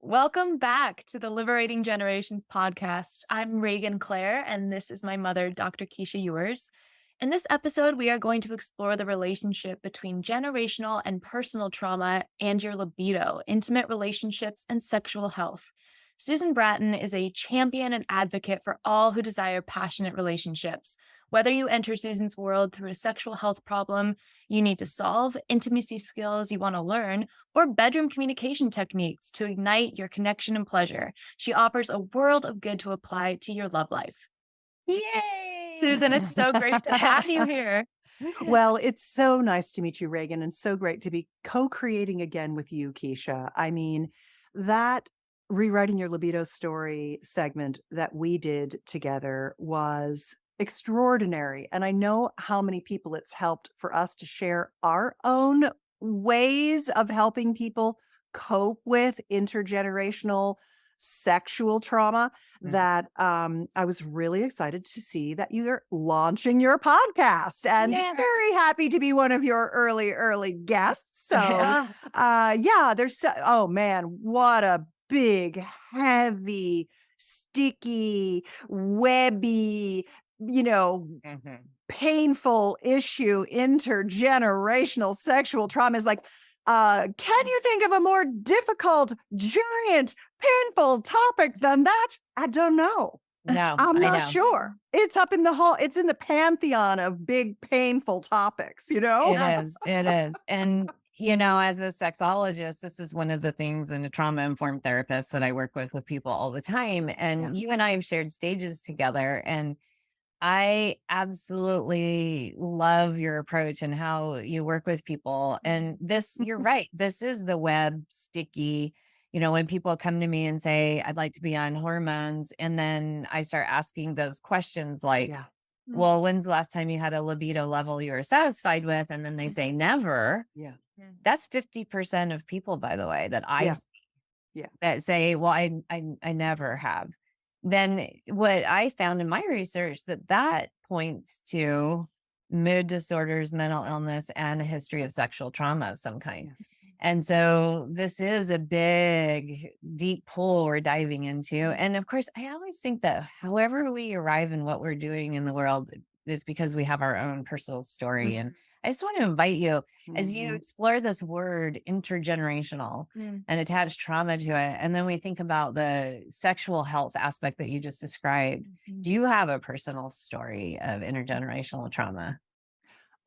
Welcome back to the Liberating Generations podcast. I'm Regan Claire, and this is my mother, Dr. Keesha Ewers. In this episode, we are going to explore the relationship between generational and personal trauma and your libido, intimate relationships, and sexual health. Susan Bratton is a champion and advocate for all who desire passionate relationships. Whether you enter Susan's world through a sexual health problem you need to solve, intimacy skills you want to learn, or bedroom communication techniques to ignite your connection and pleasure, she offers a world of good to apply to your love life. Yay! Susan, it's so great to have you here. Well, it's so nice to meet you, Reagan, and so great to be co-creating again with you, Keesha. I mean, that Rewriting Your Libido Story segment that we did together was extraordinary. And I know how many people it's helped for us to share our own ways of helping people cope with intergenerational sexual trauma that I was really excited to see that you're launching your podcast and Yeah. very happy to be one of your early guests. So oh man, what a big, heavy, sticky, webby, painful issue. Intergenerational sexual trauma is like, can you think of a more difficult, giant, painful topic than that? I don't know. No, I'm I not know. sure. It's up in the hall. It's in the pantheon of big, painful topics, It is. It is. And, as a sexologist, this is one of the things, and a trauma-informed therapist that I work with people all the time. And you and I have shared stages together, and I absolutely love your approach and how you work with people. And this, you're right. This is the web sticky, when people come to me and say, I'd like to be on hormones. And then I start asking those questions like, well, when's the last time you had a libido level you were satisfied with? And then they say never. Yeah. That's 50% of people, by the way, that I see Yeah. that say, well, I never have. Then what I found in my research that points to mood disorders, mental illness, and a history of sexual trauma of some kind. Yeah. And so this is a big, deep pool we're diving into. And of course, I always think that however we arrive in what we're doing in the world is because we have our own personal story. And I just want to invite you, as you explore this word intergenerational and attach trauma to it, and then we think about the sexual health aspect that you just described, do you have a personal story of intergenerational trauma?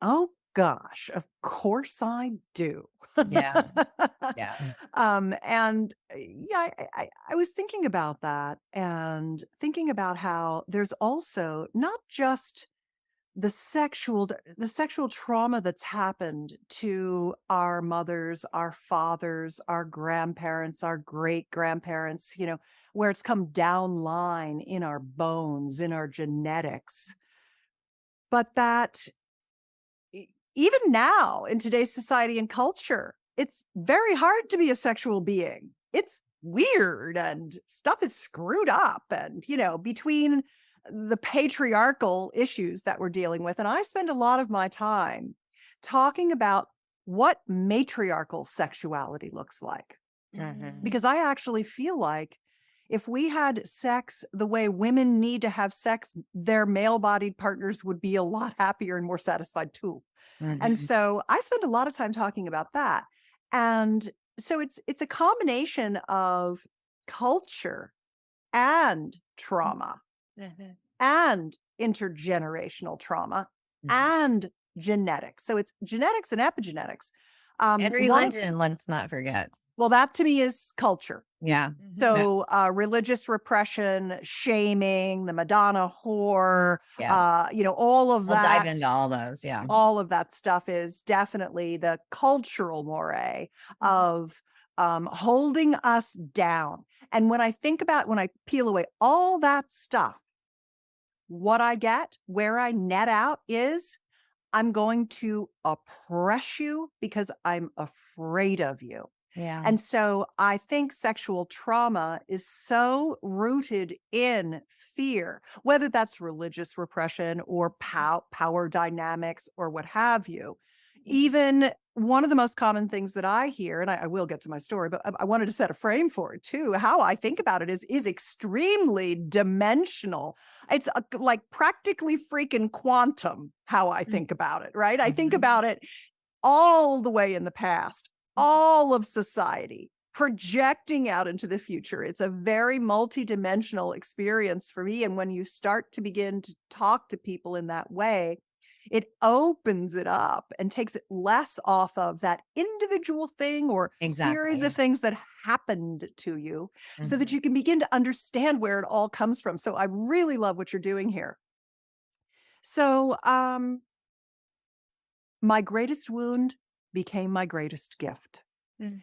Oh gosh, of course I do. Yeah. Yeah. I was thinking about that and thinking about how there's also not just the sexual trauma that's happened to our mothers, our fathers, our grandparents, our great grandparents, where it's come down line in our bones, in our genetics. But that even now in today's society and culture, it's very hard to be a sexual being. It's weird and stuff is screwed up. And, between the patriarchal issues that we're dealing with. And I spend a lot of my time talking about what matriarchal sexuality looks like. Because I actually feel like if we had sex the way women need to have sex, their male-bodied partners would be a lot happier and more satisfied too. And so I spend a lot of time talking about that. And so it's a combination of culture and trauma and intergenerational trauma and genetics. So it's genetics and epigenetics. And religion, let's not forget. Well, that to me is culture. Yeah. So religious repression, shaming, the Madonna whore, all of We'll that. dive into all those. Yeah. All of that stuff is definitely the cultural moray of holding us down. And when I peel away all that stuff, what I get, where I net out is I'm going to oppress you because I'm afraid of you. Yeah. And so I think sexual trauma is so rooted in fear, whether that's religious repression or power dynamics or what have you. Even one of the most common things that I hear, and I will get to my story, but I wanted to set a frame for it too. How I think about it is extremely dimensional. It's like practically freaking quantum how I think about it, right? I think about it all the way in the past, all of society, projecting out into the future. It's a very multidimensional experience for me. And when you start to begin to talk to people in that way, it opens it up and takes it less off of that individual thing or series of Exactly. things that happened to you so that Mhm. you can begin to understand where it all comes from. So I really love what you're doing here. So, my greatest wound became my greatest gift. Mm.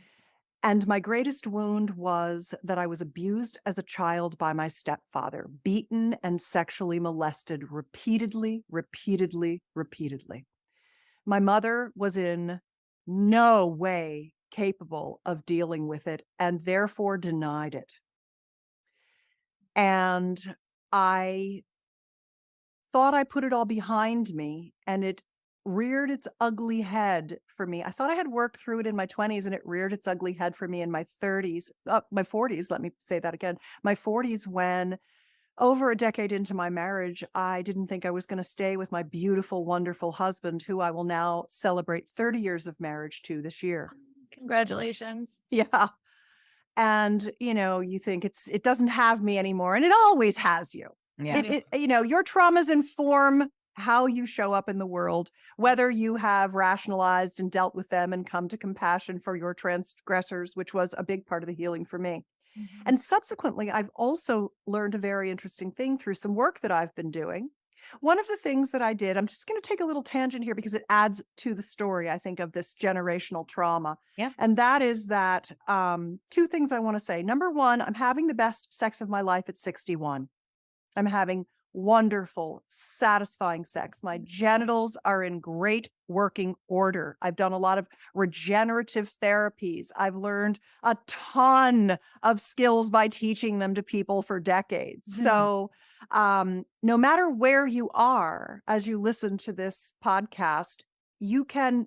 And my greatest wound was that I was abused as a child by my stepfather, beaten and sexually molested repeatedly, repeatedly, repeatedly. My mother was in no way capable of dealing with it and therefore denied it. And I thought I put it all behind me, and it reared its ugly head for me. I thought I had worked through it in my 20s, and it reared its ugly head for me in my 30s, my 40s, let me say that again. My 40s, when over a decade into my marriage, I didn't think I was going to stay with my beautiful, wonderful husband, who I will now celebrate 30 years of marriage to this year. Congratulations. Yeah. And, you think it doesn't have me anymore, and it always has you. Yeah. Your traumas inform how you show up in the world, whether you have rationalized and dealt with them and come to compassion for your transgressors, which was a big part of the healing for me. Mhm. And subsequently, I've also learned a very interesting thing through some work that I've been doing. One of the things that I did, I'm just going to take a little tangent here because it adds to the story, I think, of this generational trauma. Yeah. And that is that two things I want to say. Number one, I'm having the best sex of my life at 61. I'm having wonderful, satisfying sex. My genitals are in great working order. I've done a lot of regenerative therapies. I've learned a ton of skills by teaching them to people for decades. So, no matter where you are as you listen to this podcast, you can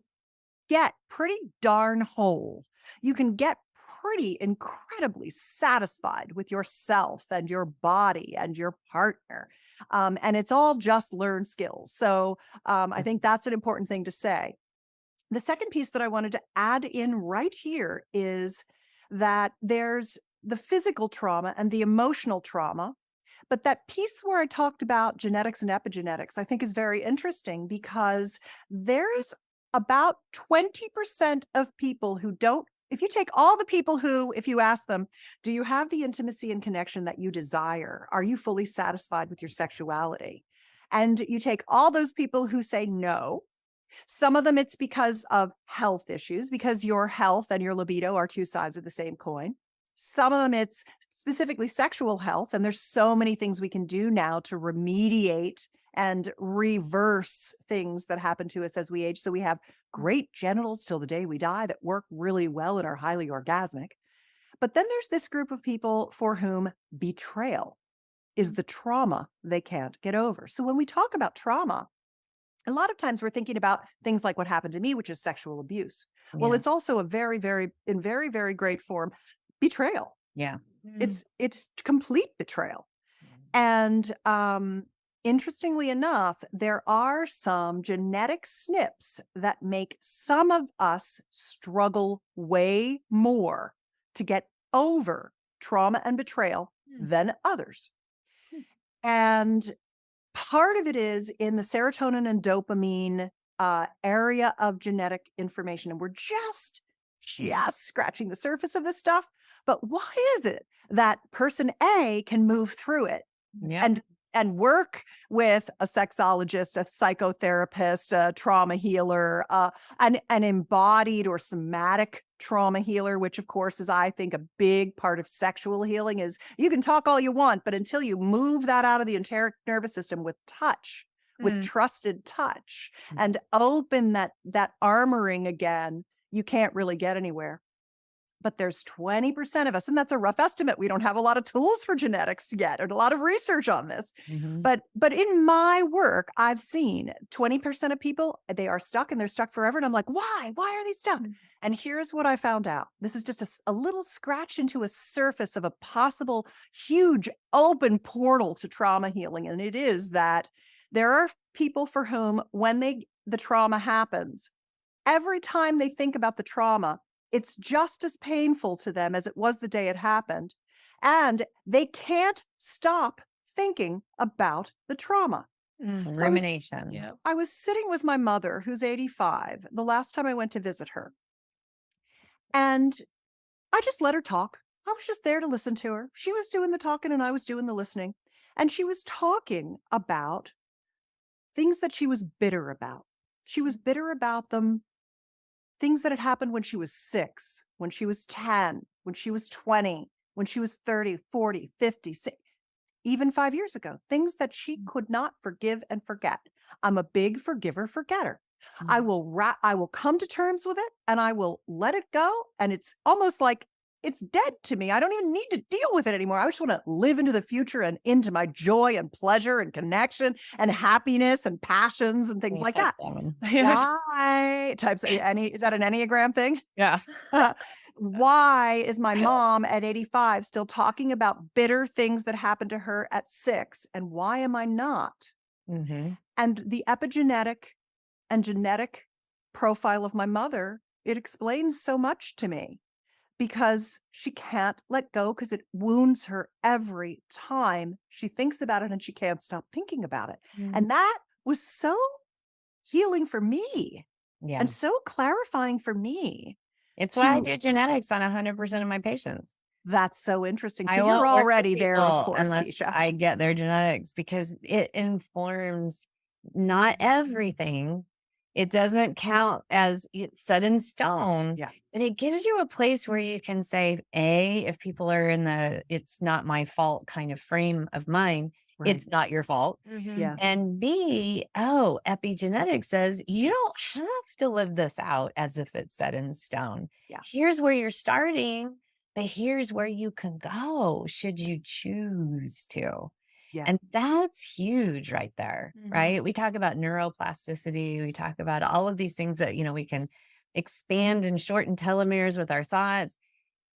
get pretty darn whole. You can get pretty incredibly satisfied with yourself and your body and your partner. And it's all just learned skills. So I think that's an important thing to say. The second piece that I wanted to add in right here is that there's the physical trauma and the emotional trauma. But that piece where I talked about genetics and epigenetics, I think is very interesting because there's about 20% of people who don't, if you take all the people who, if you ask them, do you have the intimacy and connection that you desire? Are you fully satisfied with your sexuality? And you take all those people who say no. Some of them it's because of health issues, because your health and your libido are two sides of the same coin. Some of them it's specifically sexual health, and there's so many things we can do now to remediate and reverse things that happen to us as we age. So we have great genitals till the day we die that work really well and are highly orgasmic. But then there's this group of people for whom betrayal is the trauma they can't get over. So when we talk about trauma, a lot of times we're thinking about things like what happened to me, which is sexual abuse. Well, Yeah. it's also a very, very, in very, very great form, betrayal. Yeah. It's complete betrayal. And interestingly enough, there are some genetic SNPs that make some of us struggle way more to get over trauma and betrayal than others. And part of it is in the serotonin and dopamine area of genetic information. And we're just scratching the surface of this stuff. But why is it that person A can move through it Yeah. and work with a sexologist, a psychotherapist, a trauma healer, an embodied or somatic trauma healer, which of course is, I think, a big part of sexual healing is you can talk all you want, but until you move that out of the enteric nervous system with touch, with trusted touch, and open that armoring again, you can't really get anywhere. But there's 20% of us, and that's a rough estimate. We don't have a lot of tools for genetics yet, or a lot of research on this. Mhm. But in my work, I've seen 20% of people, they are stuck and they're stuck forever. And I'm like, why? Why are they stuck? And here's what I found out. This is just a little scratch into a surface of a possible huge open portal to trauma healing. And it is that there are people for whom when the trauma happens, every time they think about the trauma, it's just as painful to them as it was the day it happened. And they can't stop thinking about the trauma. So Rumination. I was sitting with my mother, who's 85, the last time I went to visit her. And I just let her talk. I was just there to listen to her. She was doing the talking and I was doing the listening. And she was talking about things that she was bitter about. She was bitter about them. Things that had happened when she was 6, when she was 10, when she was 20, when she was 30, 40, 50, even 5 years ago. Things that she could not forgive and forget. I'm a big forgiver, forgetter. I will come to terms with it and I will let it go. And it's almost like it's dead to me. I don't even need to deal with it anymore. I just want to live into the future and into my joy and pleasure and connection and happiness and passions and things like that. Why? Is that an Enneagram thing? Yeah. Why is my mom at 85 still talking about bitter things that happened to her at 6? And why am I not? Mhm. And the epigenetic and genetic profile of my mother, it explains so much to me. Because she can't let go because it wounds her every time she thinks about it and she can't stop thinking about it. And that was so healing for me Yeah. and so clarifying for me. It's why I do genetics on 100% of my patients. That's so interesting. I So won't you're work with already there, of people course, unless Keesha. I get their genetics because it informs not everything. It doesn't count as it's set in stone, Yeah. but it gives you a place where you can say, A, if people are in the it's not my fault kind of frame of mind, Right. it's not your fault. Yeah. And B, oh, epigenetics says you don't have to live this out as if it's set in stone. Yeah. Here's where you're starting, but here's where you can go should you choose to. Yeah. And that's huge right there, right? We talk about neuroplasticity. We talk about all of these things that, we can expand and shorten telomeres with our thoughts.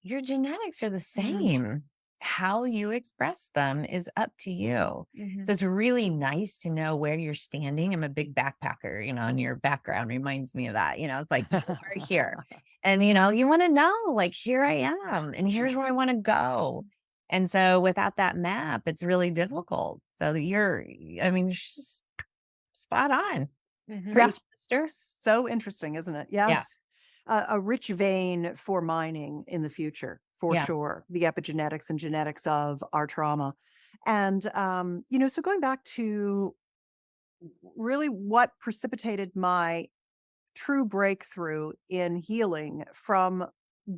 Your genetics are the same. How you express them is up to you. So it's really nice to know where you're standing. I'm a big backpacker, and your background reminds me of that. It's like you are here. And, you want to know, like, here I am and here's where I want to go. And so without that map, it's really difficult. So it's just spot on. Yeah. Sister. So interesting, isn't it? Yes. A rich vein for mining in the future, for sure. The epigenetics and genetics of our trauma. And, so going back to really what precipitated my true breakthrough in healing from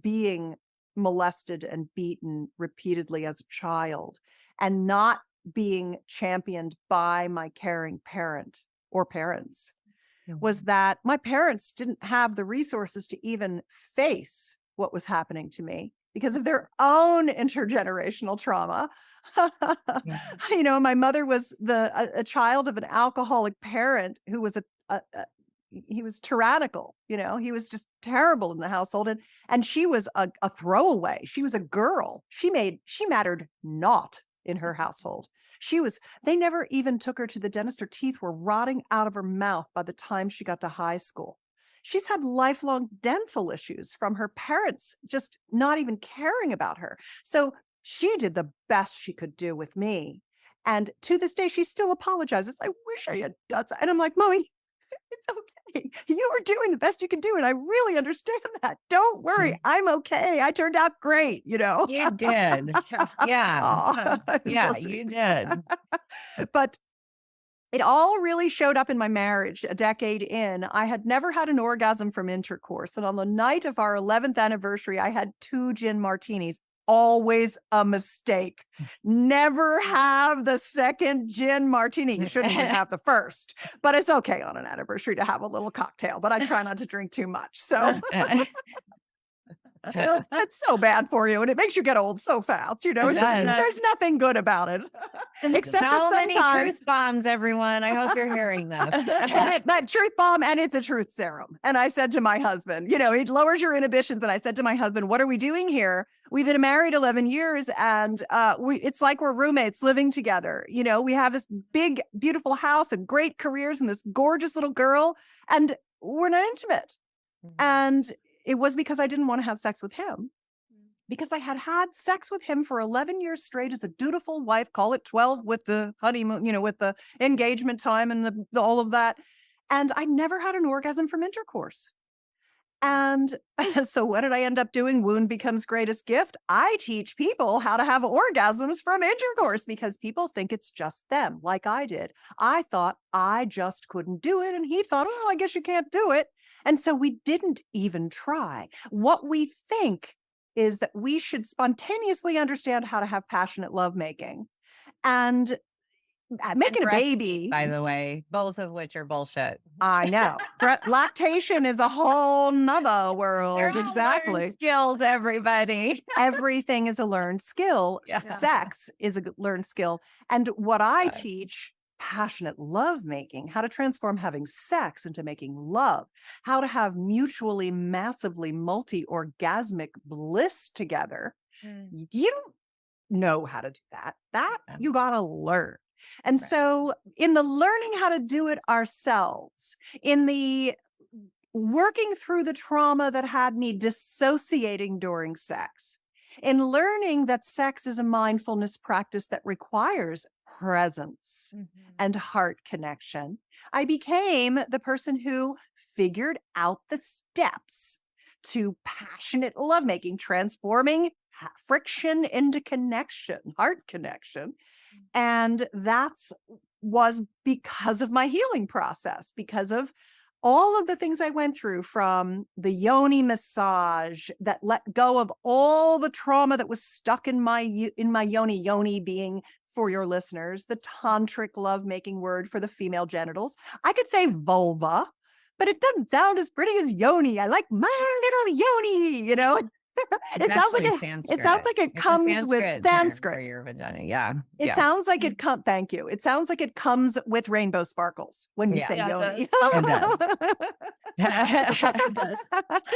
being molested and beaten repeatedly as a child and not being championed by my caring parent or parents was that my parents didn't have the resources to even face what was happening to me because of their own intergenerational trauma. My mother was a child of an alcoholic parent who was he was tyrannical, he was just terrible in the household. And she was a throwaway. She was a girl. She mattered not in her household. They never even took her to the dentist. Her teeth were rotting out of her mouth by the time she got to high school. She's had lifelong dental issues from her parents just not even caring about her. So she did the best she could do with me. And to this day, she still apologizes. I wish I had done so. And I'm like, Mommy, it's okay. You were doing the best you could do. And I really understand that. Don't worry. I'm okay. I turned out great, You did. Yeah. Yeah, you did. But it all really showed up in my marriage a decade in. I had never had an orgasm from intercourse. And on the night of our 11th anniversary, I had 2 gin martinis. Always a mistake. Never have the second gin martini. You shouldn't even have the first, but it's okay on an anniversary to have a little cocktail, but I try not to drink too much. So It's so bad for you, and it makes you get old so fast. It It's just, does. there's nothing good about it. Except that So many sometimes truth bombs, everyone. I hope you're hearing this. that truth bomb, and it's a truth serum. And I said to my husband, it lowers your inhibitions. And I said to my husband, what are we doing here? We've been married 11 years, and it's like we're roommates living together. We have this big, beautiful house and great careers and this gorgeous little girl, and we're not intimate. And it was because I didn't want to have sex with him, because I had had sex with him for 11 years straight as a dutiful wife, call it 12 with the honeymoon, with the engagement time and all of that. And I never had an orgasm from intercourse. And so what did I end up doing? Wound becomes greatest gift. I teach people how to have orgasms from intercourse, because people think it's just them, like I did. I thought I just couldn't do it. And he thought, oh, I guess you can't do it. And so we didn't even try. What we think is that we should spontaneously understand how to have passionate lovemaking. And making a baby, by the way, both of which are bullshit. I know. Lactation is a whole nother world. They're all Exactly. learned skills, everybody. Everything is a learned skill. Yeah. Sex is a learned skill. And what I teach, passionate lovemaking, how to transform having sex into making love, how to have mutually, massively multi-orgasmic bliss together. You don't know how to do that. You got to learn. And so in the learning how to do it ourselves, in the working through the trauma that had me dissociating during sex, in learning that sex is a mindfulness practice that requires presence and heart connection, I became the person who figured out the steps to passionate lovemaking, transforming friction into connection, heart connection. And was because of my healing process, because of all of the things I went through, from the yoni massage that let go of all the trauma that was stuck in my yoni being, for your listeners, the tantric lovemaking word for the female genitals. I could say vulva, but it doesn't sound as pretty as yoni. I like my little yoni, It sounds like it comes with Sanskrit for your vagina. Yeah. It sounds like it comes. Thank you. It sounds like it comes with rainbow sparkles when you say yoni. It does. It does.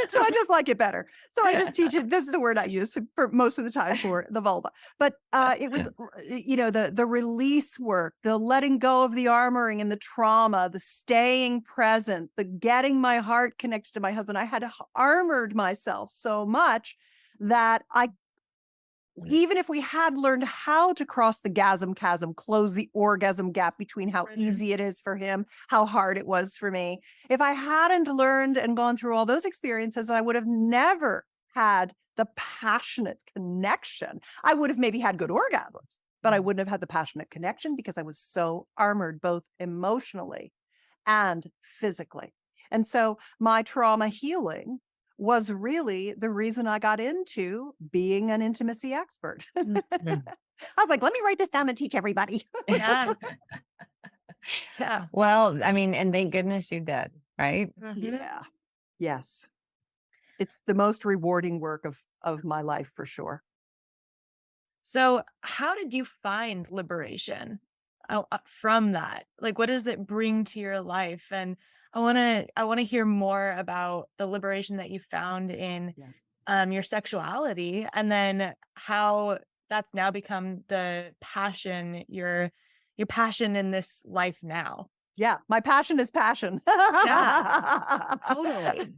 So I just like it better. So I just teach it. This is the word I use for most of the time for the vulva. But it was, the release work, the letting go of the armoring and the trauma, the staying present, the getting my heart connected to my husband. I had armored myself so much that even if we had learned how to cross the gasm chasm, close the orgasm gap between how easy it is for him, how hard it was for me, if I hadn't learned and gone through all those experiences, I would have never had the passionate connection. I would have maybe had good orgasms, but I wouldn't have had the passionate connection because I was so armored, both emotionally and physically. And so my trauma healing was really the reason I got into being an intimacy expert. I was like, let me write this down and teach everybody. Yeah. Well, I mean, and thank goodness you did, right? Yeah. Yes. It's the most rewarding work of my life, for sure. So how did you find liberation from that? Like, what does it bring to your life? And I want to hear more about the liberation that you found in your sexuality, and then how that's now become the passion, your passion in this life now. Yeah, my passion is passion. Yeah, totally.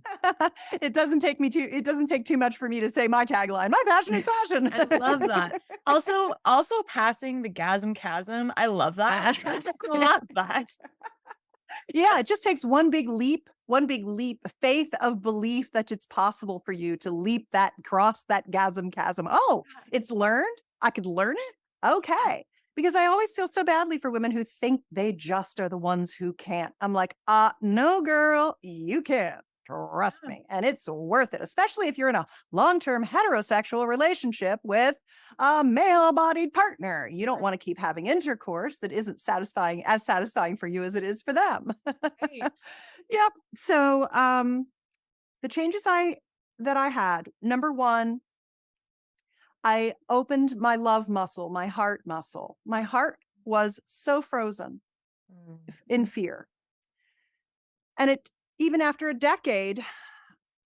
It doesn't take too much for me to say my tagline. My passion is passion. I love that. Also passing the gasm chasm. I love that. I love that. Yeah, it just takes one big leap, faith of belief that it's possible for you to cross that gasm chasm. Oh, it's learned. I could learn it. Okay. Because I always feel so badly for women who think they just are the ones who can't. I'm like, no, girl, you can. Trust me. And it's worth it, especially if you're in a long-term heterosexual relationship with a male-bodied partner. You don't want to keep having intercourse that isn't as satisfying for you as it is for them. Right. Yep. So the changes I that I had, number one, I opened my love muscle, my heart muscle. My heart was so frozen in fear. And even after a decade,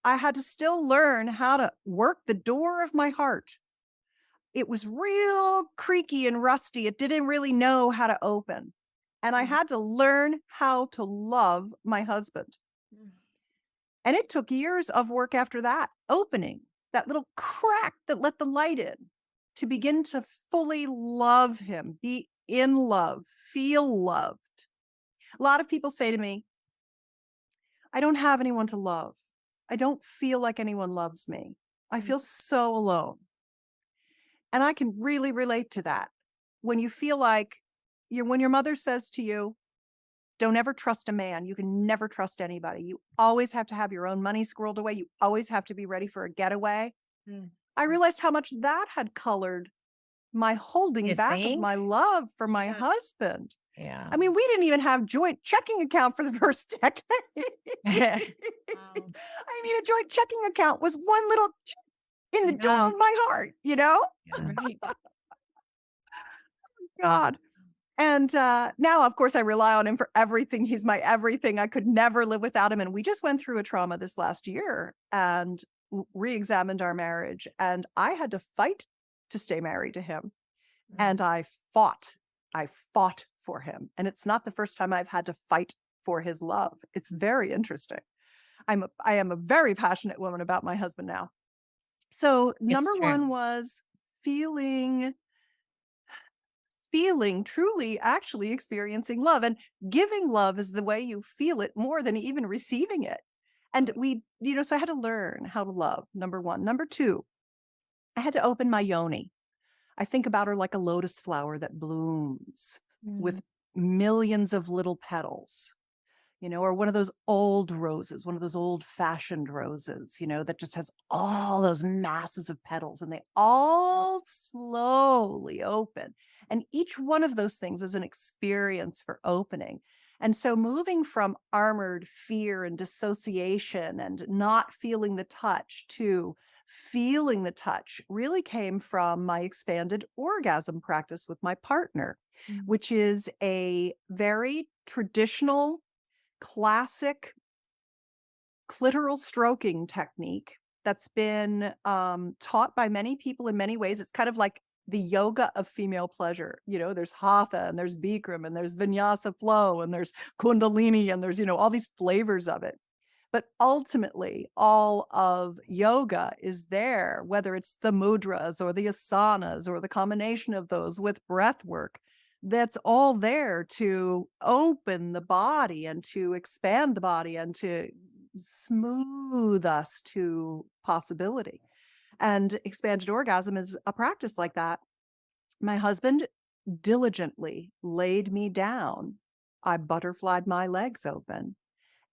I had to still learn how to work the door of my heart. It was real creaky and rusty. It didn't really know how to open. And I had to learn how to love my husband. And it took years of work after that, opening that little crack that let the light in to begin to fully love him, be in love, feel loved. A lot of people say to me, I don't have anyone to love. I don't feel like anyone loves me. I feel so alone. And I can really relate to that. When you feel like when your mother says to you, don't ever trust a man. You can never trust anybody. You always have to have your own money squirreled away. You always have to be ready for a getaway. I realized how much that had colored my holding You back of think? my love for my Yes. husband. Yeah. I mean, we didn't even have joint checking account for the first decade. Wow. I mean, a joint checking account was one little in the door Yeah. of my heart, you know? Right. God. And now, of course, I rely on him for everything. He's my everything. I could never live without him. And we just went through a trauma this last year and re-examined our marriage. And I had to fight to stay married to him. And I fought for him. And it's not the first time I've had to fight for his love. It's very interesting. I am a very passionate woman about my husband now. So number true. one was feeling truly actually experiencing love, and giving love is the way you feel it more than even receiving it. And so I had to learn how to love, number one. Number two, I had to open my yoni. I think about her like a lotus flower that blooms with millions of little petals, or one of those old roses, one of those old fashioned roses, that just has all those masses of petals, and they all slowly open. And each one of those things is an experience for opening. And so moving from armored fear and dissociation and not feeling the touch to feeling the touch really came from my expanded orgasm practice with my partner, which is a very traditional, classic clitoral stroking technique that's been taught by many people in many ways. It's kind of like the yoga of female pleasure. There's hatha and there's bikram and there's vinyasa flow and there's kundalini and there's, all these flavors of it. But ultimately, all of yoga is there, whether it's the mudras or the asanas or the combination of those with breath work. That's all there to open the body and to expand the body and to smooth us to possibility. And expanded orgasm is a practice like that. My husband diligently laid me down. I butterflied my legs open.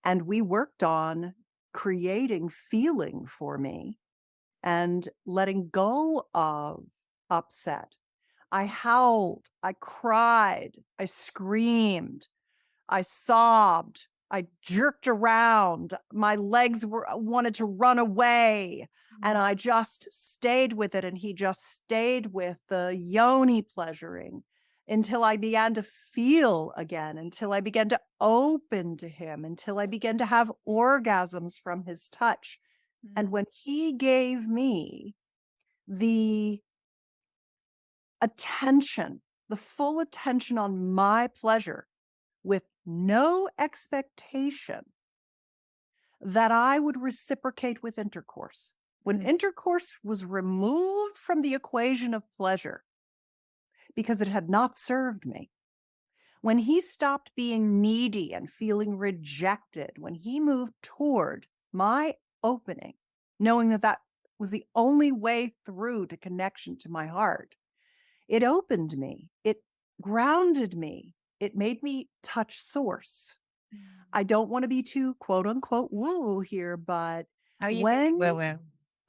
And we worked on creating feeling for me and letting go of upset. I howled, I cried, I screamed, I sobbed, I jerked around. My legs wanted to run away. And I just stayed with it. And he just stayed with the yoni pleasuring until I began to feel again, until I began to open to him, until I began to have orgasms from his touch. And when he gave me the attention, the full attention on my pleasure, with no expectation that I would reciprocate with intercourse. When intercourse was removed from the equation of pleasure because it had not served me, when he stopped being needy and feeling rejected, when he moved toward my opening, knowing that that was the only way through to connection to my heart, it opened me, it grounded me, it made me touch source. I don't want to be too quote unquote woo here, but How you when woo-woo?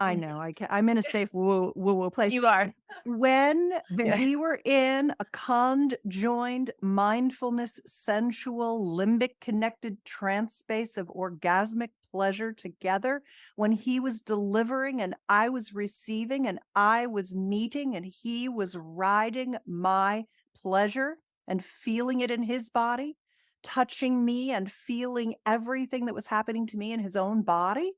I know. I'm in a safe woo place. You are. When we were in a conjoined mindfulness, sensual, limbic connected trance space of orgasmic pleasure together, when he was delivering and I was receiving and I was meeting and he was riding my pleasure and feeling it in his body, touching me and feeling everything that was happening to me in his own body,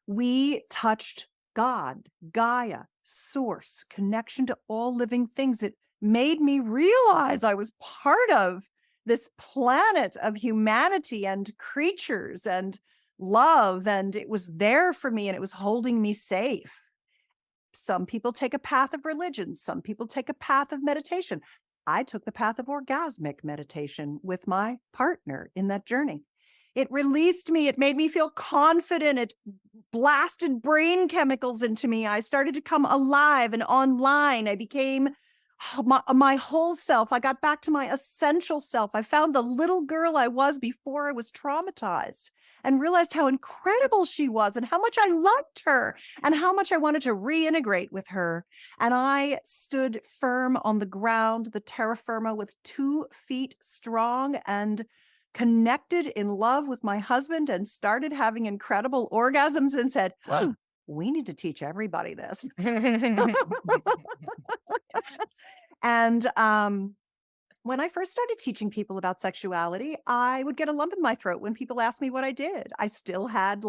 we touched God, Gaia, source, connection to all living things. It made me realize I was part of this planet of humanity and creatures and love. And it was there for me and it was holding me safe. Some people take a path of religion. Some people take a path of meditation. I took the path of orgasmic meditation with my partner in that journey. It released me. It made me feel confident. It blasted brain chemicals into me. I started to come alive and online. I became my whole self. I got back to my essential self. I found the little girl I was before I was traumatized and realized how incredible she was and how much I loved her and how much I wanted to reintegrate with her. And I stood firm on the ground, the terra firma, with 2 feet strong and connected in love with my husband and started having incredible orgasms and said, we need to teach everybody this. And when I first started teaching people about sexuality, I would get a lump in my throat when people asked me what I did. I still had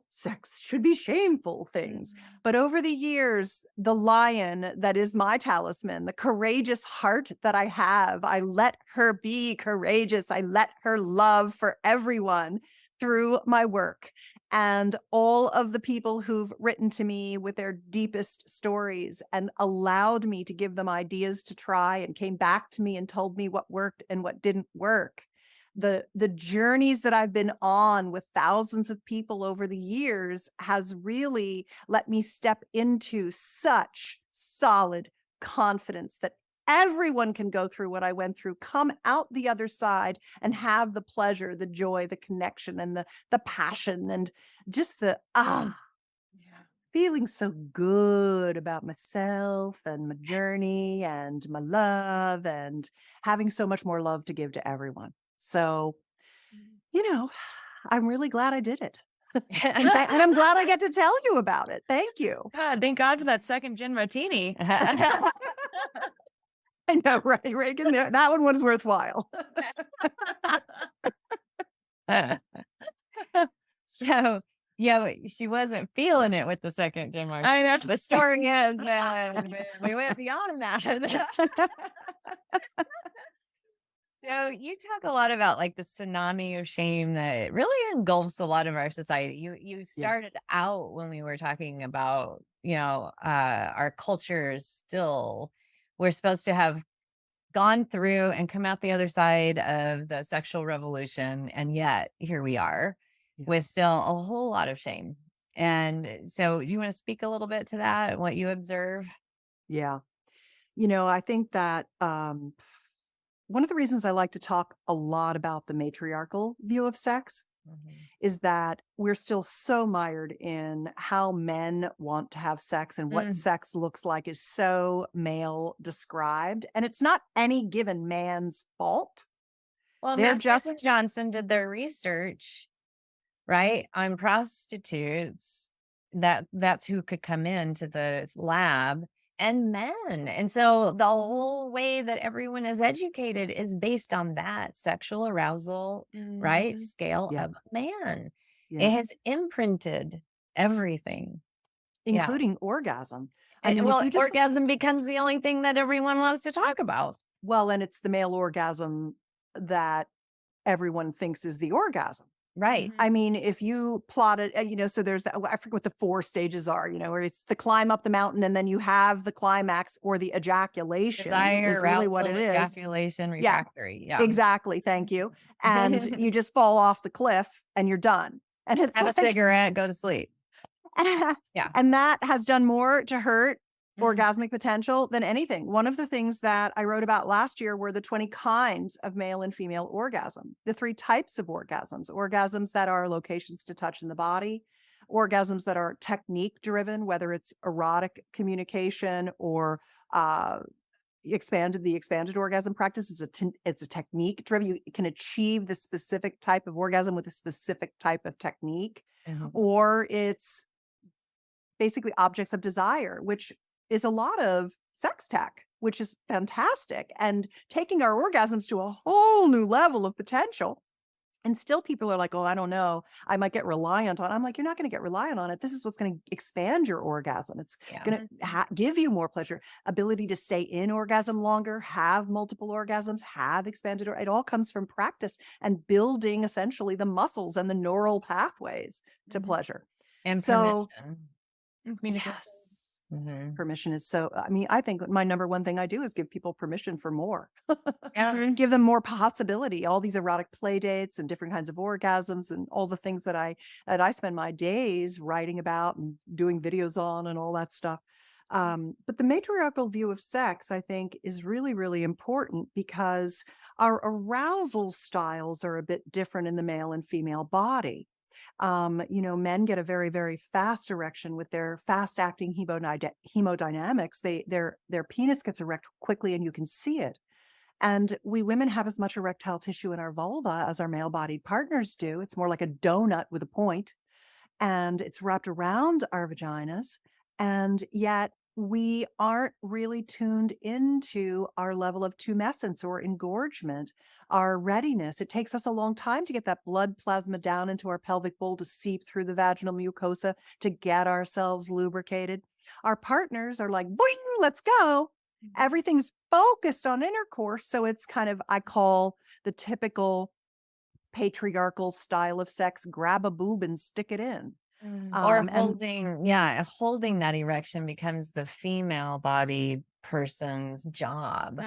sex should be shameful things. But over the years, the lion that is my talisman, the courageous heart that I have, I let her be courageous. I let her love for everyone through my work. And all of the people who've written to me with their deepest stories and allowed me to give them ideas to try and came back to me and told me what worked and what didn't work. The journeys that I've been on with thousands of people over the years has really let me step into such solid confidence that everyone can go through what I went through, come out the other side and have the pleasure, the joy, the connection, and the passion, and just feeling so good about myself and my journey and my love and having so much more love to give to everyone. So, I'm really glad I did it. And I'm glad I get to tell you about it. Thank you. God, thank God for that second gin martini. I know, right, Reagan? That one was worthwhile. So, yeah, she wasn't feeling it with the second gin martini. I know. The story is we went beyond that. So you talk a lot about the tsunami of shame that really engulfs a lot of our society. You started out when we were talking about, our cultures still, we're supposed to have gone through and come out the other side of the sexual revolution. And yet here we are with still a whole lot of shame. And so do you want to speak a little bit to that and what you observe? Yeah. I think that one of the reasons I like to talk a lot about the matriarchal view of sex is that we're still so mired in how men want to have sex and what sex looks like is so male described. And it's not any given man's fault. Well, They're Masters and Johnson did their research, right, on prostitutes. That's who could come into the lab, and men. And so the whole way that everyone is educated is based on that sexual arousal, right, scale of man. It has imprinted everything, including orgasm. Orgasm becomes the only thing that everyone wants to talk about. Well, and it's the male orgasm that everyone thinks is the orgasm. Right. I mean, if you plot it, so there's that, I forget what the 4 stages are, where it's the climb up the mountain and then you have the climax or the ejaculation. Desire, is really what it is. Ejaculation, refractory. Yeah. Exactly. Thank you. And you just fall off the cliff and you're done. And it's have a cigarette, go to sleep. And that has done more to hurt orgasmic potential than anything. One of the things that I wrote about last year were the 20 kinds of male and female orgasm, the 3 types of orgasms that are locations to touch in the body, orgasms that are technique driven, whether it's erotic communication or the expanded orgasm practice is it's a technique driven. You can achieve the specific type of orgasm with a specific type of technique, Mhm. or it's basically objects of desire, which is a lot of sex tech, which is fantastic and taking our orgasms to a whole new level of potential. And still people are like, oh, I don't know. I might get reliant on it. I'm like, you're not going to get reliant on it. This is what's going to expand your orgasm. It's Yeah. going to give you more pleasure, ability to stay in orgasm longer, have multiple orgasms, have expanded. It all comes from practice and building essentially the muscles and the neural pathways to pleasure. And So, permission. Communication. yes, Mhm. permission is so, I mean, I think my number one thing I do is give people permission for more. Yeah. Give them more possibility, all these erotic play dates and different kinds of orgasms and all the things that I spend my days writing about and doing videos on and all that stuff. But the matriarchal view of sex, I think, is really, really important because our arousal styles are a bit different in the male and female body. Men get a very, very fast erection with their fast acting hemodynamics. Their penis gets erect quickly and you can see it. And we women have as much erectile tissue in our vulva as our male bodied partners do. It's more like a donut with a point, and it's wrapped around our vaginas. And yet we aren't really tuned into our level of tumescence or engorgement, our readiness. It takes us a long time to get that blood plasma down into our pelvic bowl to seep through the vaginal mucosa to get ourselves lubricated. Our partners are like, boing, let's go. Everything's focused on intercourse. So it's kind of, I call the typical patriarchal style of sex, grab a boob and stick it in. Or And holding that erection becomes the female body person's job,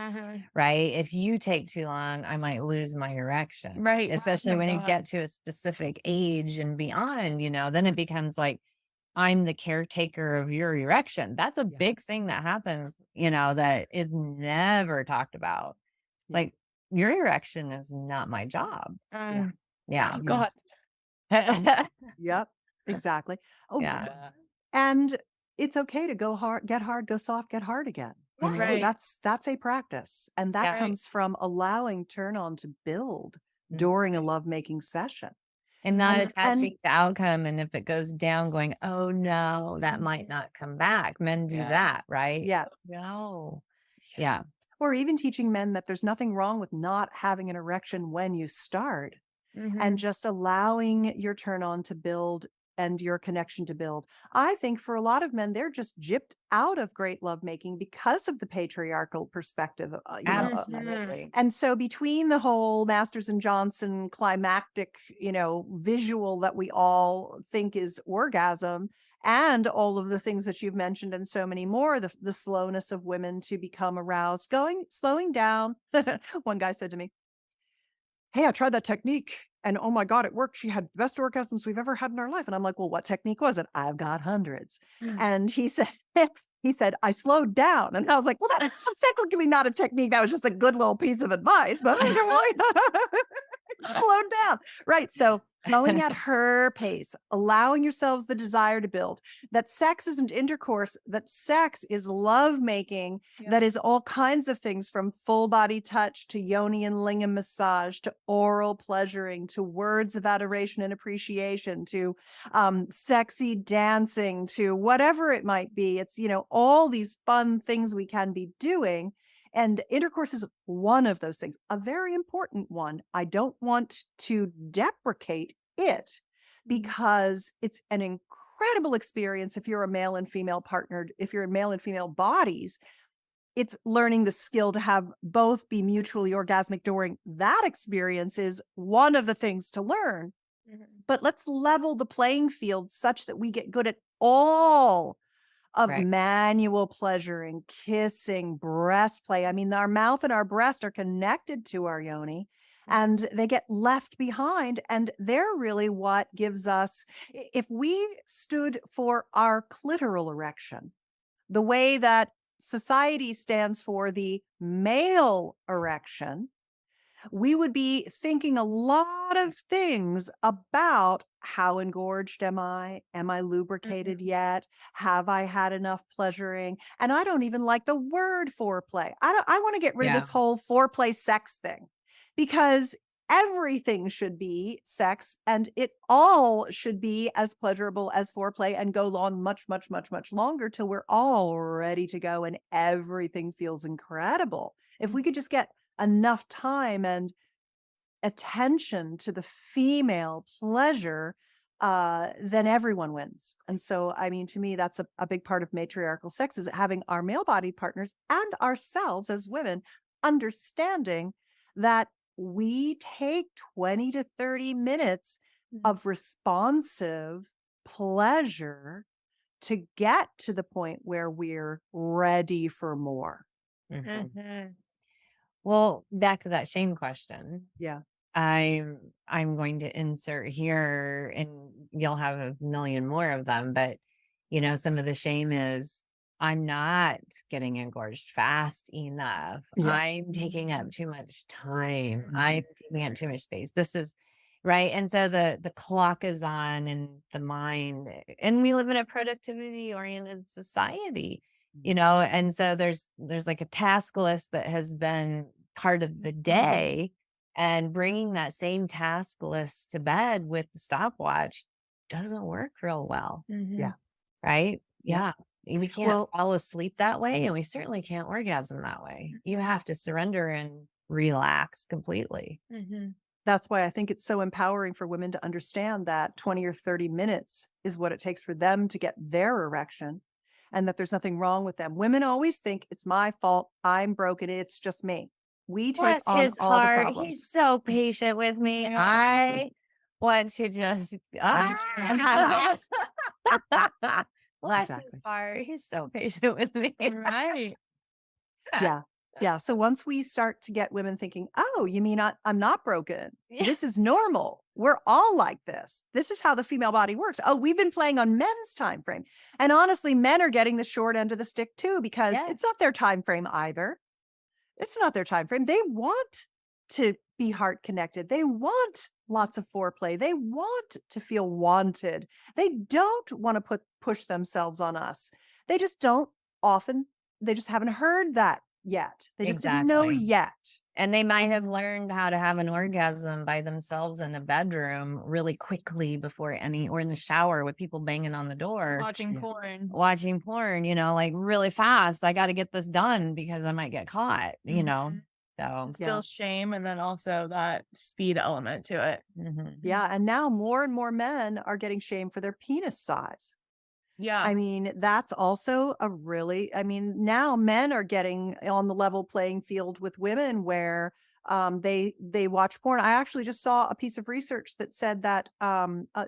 right? If you take too long, I might lose my erection. Right. Especially Oh my when you God. get to a specific age and beyond, then it becomes like, I'm the caretaker of your erection. That's a big thing that happens, that is never talked about. Yeah. Like, your erection is not my job. yeah, Yeah. Oh God. yep, exactly. Oh, Yeah. and it's okay to go hard, go soft, get hard again. Right. That's a practice. And that Yeah. Right. comes from allowing turn on to build during a lovemaking session. And not And attaching to outcome. And if it goes down, going, oh no, that might not come back. Men do that, right? yeah, No. Yeah. or even teaching men that there's nothing wrong with not having an erection when you start and just allowing your turn on to build and your connection to build. I think for a lot of men, they're just gypped out of great lovemaking because of the patriarchal perspective, Absolutely. and so between the whole Masters and Johnson climactic, visual that we all think is orgasm and all of the things that you've mentioned and so many more, the slowness of women to become aroused, slowing down. One guy said to me, hey, I tried that technique and oh my God, it worked. She had the best orgasms we've ever had in our life. And I'm like, well, what technique was it? I've got hundreds. And he said, I slowed down. And I was like, well, that's technically not a technique. That was just a good little piece of advice, but slowed down. Right. So going at her pace, allowing yourselves the desire to build, that sex isn't intercourse, that sex is lovemaking, that is all kinds of things from full body touch to yoni and lingam massage to oral pleasuring to words of adoration and appreciation to sexy dancing to whatever it might be. It's, all these fun things we can be doing. And intercourse is one of those things, a very important one. I don't want to deprecate it because it's an incredible experience if you're a male and female partnered, if you're in male and female bodies. It's learning the skill to have both be mutually orgasmic during that experience is one of the things to learn. But let's level the playing field such that we get good at all of Right. manual pleasuring, kissing, breast play. I mean, our mouth and our breast are connected to our yoni and they get left behind. And they're really what gives us, if we stood for our clitoral erection, the way that society stands for the male erection, we would be thinking a lot of things about how engorged am I? Am I lubricated yet? Have I had enough pleasuring? And I don't even like the word foreplay. I want to get rid of Yeah. this whole foreplay sex thing because everything should be sex and it all should be as pleasurable as foreplay and go on much, much, much, much longer till we're all ready to go and everything feels incredible. If we could just get enough time and attention to the female pleasure, then everyone wins. And so, I mean, to me, that's a big part of matriarchal sex is having our male bodied partners and ourselves as women understanding that we take 20 to 30 minutes of responsive pleasure to get to the point where we're ready for more. Mhm. Well, back to that shame question. Yeah. I'm going to insert here, and you'll have a million more of them, but some of the shame is I'm not getting engorged fast enough. Yeah. I'm taking up too much time. I'm taking up too much space. This is right. And so the clock is on in the mind, and we live in a productivity oriented society, and so there's like a task list that has been part of the day, and bringing that same task list to bed with the stopwatch doesn't work real well. Yeah. Right? Yeah. Yeah. We can't Well, fall asleep that way, and we certainly can't orgasm that way. You have to surrender and relax completely. that's why I think it's so empowering for women to understand that 20 or 30 minutes is what it takes for them to get their erection and that there's nothing wrong with them. Women always think it's my fault. I'm broken. It's just me. We take Bless on his all the heart. problems. He's so patient with me. Yeah. I want to just bless his Exactly. heart. He's so patient with me. Right. Yeah. Yeah. So once we start to get women thinking, oh, you mean I'm not broken? Yeah. This is normal. We're all like this. This is how the female body works. Oh, we've been playing on men's time frame. And honestly, men are getting the short end of the stick too, because Yes. it's not their time frame either. It's not their time frame. They want to be heart connected. They want lots of foreplay. They want to feel wanted. They don't want to push themselves on us. They just don't often. They just haven't heard that yet. They just didn't know Exactly. yet. And they might have learned how to have an orgasm by themselves in a bedroom really quickly or in the shower with people banging on the door, Watching porn. watching porn, like really fast. I got to get this done because I might get caught, So, Still shame, and then also that speed element to it. Yeah. And now more and more men are getting shamed for their penis size. Yeah. I mean, that's also now men are getting on the level playing field with women where they watch porn. I actually just saw a piece of research that said that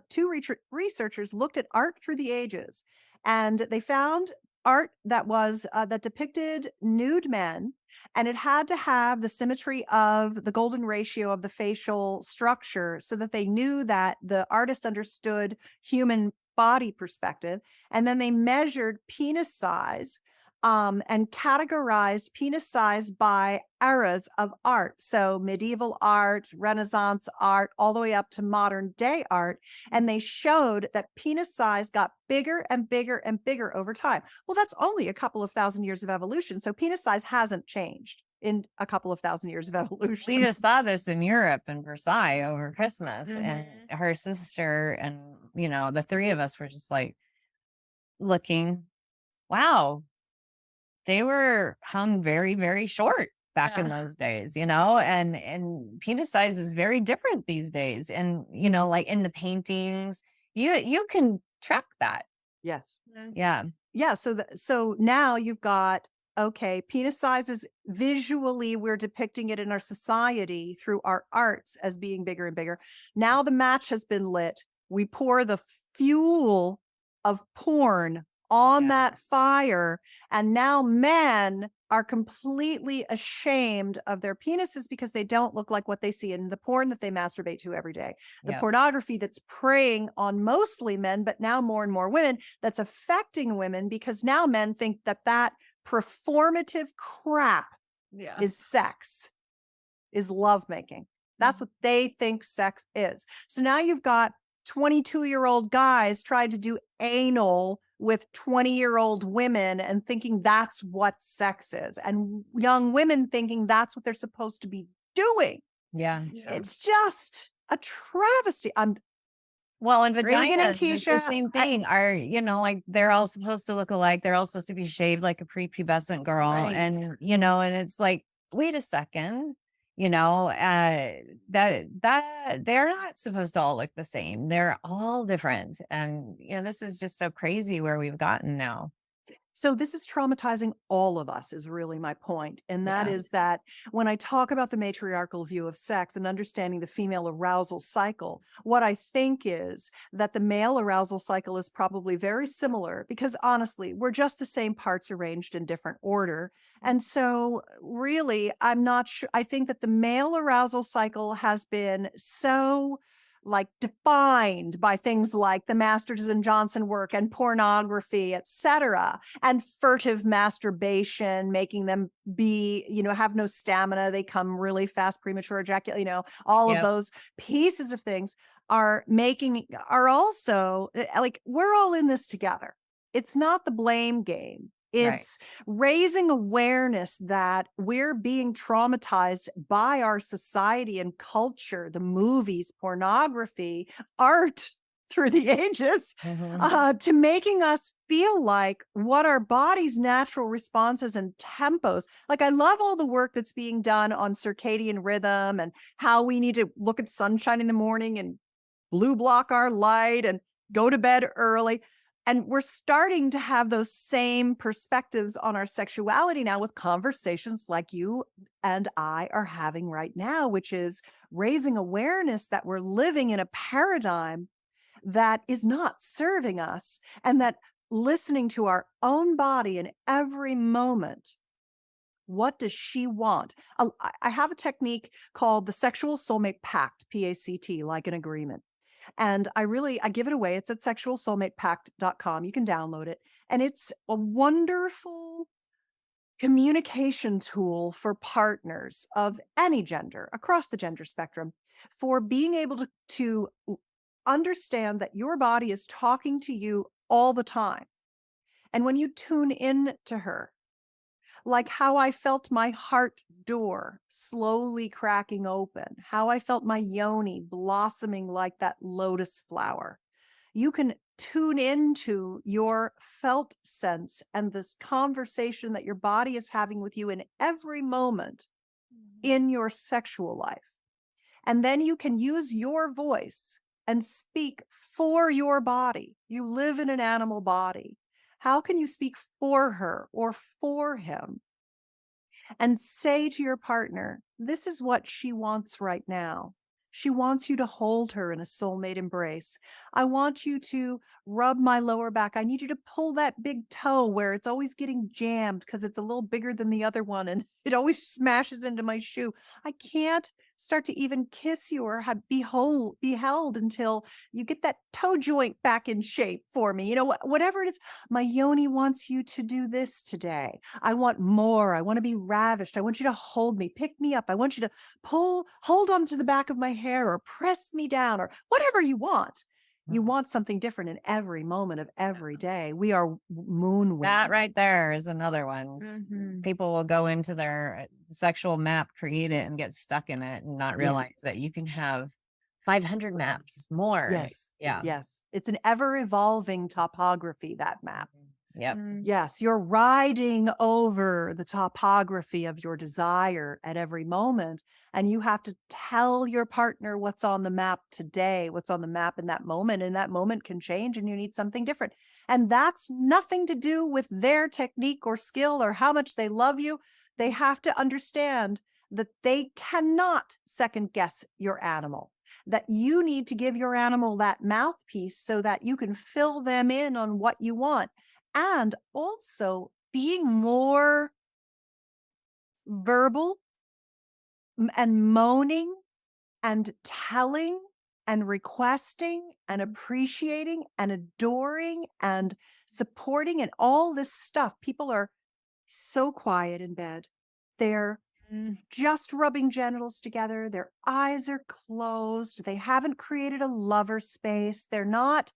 two researchers looked at art through the ages, and they found art that was that depicted nude men, and it had to have the symmetry of the golden ratio of the facial structure so that they knew that the artist understood human body perspective. And then they measured penis size and categorized penis size by eras of art. So medieval art, Renaissance art, all the way up to modern day art. And they showed that penis size got bigger and bigger and bigger over time. Well, that's only a couple of thousand years of evolution. So penis size hasn't changed in a couple of thousand years of evolution. we just saw this in Europe in Versailles over Christmas, and her sister and, the three of us were just like looking, wow, they were hung very, very short back in those days, and penis size is very different these days. And, like in the paintings, you can track that. Yes. Yeah. Yeah. So now you've got, okay, penis size is visually, we're depicting it in our society through our arts as being bigger and bigger. Now the match has been lit. We pour the fuel of porn on that fire. And now men are completely ashamed of their penises because they don't look like what they see in the porn that they masturbate to every day. The pornography that's preying on mostly men, but now more and more women, that's affecting women because now men think that performative crap is sex. is lovemaking. That's what they think sex is. So now you've got 22-year-old guys trying to do anal with 20-year-old women and thinking that's what sex is, and young women thinking that's what they're supposed to be doing. Yeah. It's just a travesty. Well, and Regan and vaginas, it's the Keesha, same thing. Are, like they're all supposed to look alike. They're all supposed to be shaved like a prepubescent girl. Right. And, and it's like, wait a second, that they're not supposed to all look the same. They're all different. And, this is just so crazy where we've gotten now. so this is traumatizing all of us, is really my point. And that Yeah. is that when I talk about the matriarchal view of sex and understanding the female arousal cycle, what I think is that the male arousal cycle is probably very similar, because honestly, we're just the same parts arranged in different order. And so really, I'm not sure. I think that the male arousal cycle has been so defined by things like the Masters and Johnson work and pornography, etc., and furtive masturbation, making them be, have no stamina. They come really fast, premature ejaculate, all of Yep. those pieces of things are also we're all in this together. It's not the blame game. Right. It's raising awareness that we're being traumatized by our society and culture, the movies, pornography, art through the ages, to making us feel like what our body's natural responses and tempos. Like, I love all the work that's being done on circadian rhythm and how we need to look at sunshine in the morning and blue block our light and go to bed early. And we're starting to have those same perspectives on our sexuality now with conversations like you and I are having right now, which is raising awareness that we're living in a paradigm that is not serving us, and that listening to our own body in every moment. What does she want? I have a technique called the Sexual Soulmate Pact, PACT, like an agreement. And I give it away. It's at sexualsoulmatepact.com. You can download it. And it's a wonderful communication tool for partners of any gender, across the gender spectrum, for being able to understand that your body is talking to you all the time. And when you tune in to her, like how I felt my heart door slowly cracking open, how I felt my yoni blossoming like that lotus flower. You can tune into your felt sense and this conversation that your body is having with you in every moment in your sexual life. And then you can use your voice and speak for your body. You live in an animal body. How can you speak for her or for him and say to your partner, this is what she wants right now? She wants you to hold her in a soulmate embrace. I want you to rub my lower back. I need you to pull that big toe where it's always getting jammed because it's a little bigger than the other one and it always smashes into my shoe. I can't start to even kiss you or be held until you get that toe joint back in shape for me. Whatever it is, my yoni wants you to do this today. I want more. I want to be ravished. I want you to hold me, pick me up. I want you to hold on to the back of my hair or press me down or whatever you want. You want something different in every moment of every day. We are moon women. That right there is another one. Mm-hmm. People will go into their sexual map, create it, and get stuck in it and not realize that you can have 500 maps more. Yes. Yeah. Yes. It's an ever evolving topography, that map. Yep. Yes. You're riding over the topography of your desire at every moment. And you have to tell your partner what's on the map today, what's on the map in that moment. And that moment can change and you need something different. And that's nothing to do with their technique or skill or how much they love you. They have to understand that they cannot second guess your animal, that you need to give your animal that mouthpiece so that you can fill them in on what you want. And also being more verbal and moaning and telling and requesting and appreciating and adoring and supporting and all this stuff. People are so quiet in bed. They're just rubbing genitals together. Their eyes are closed. They haven't created a lover space. They're not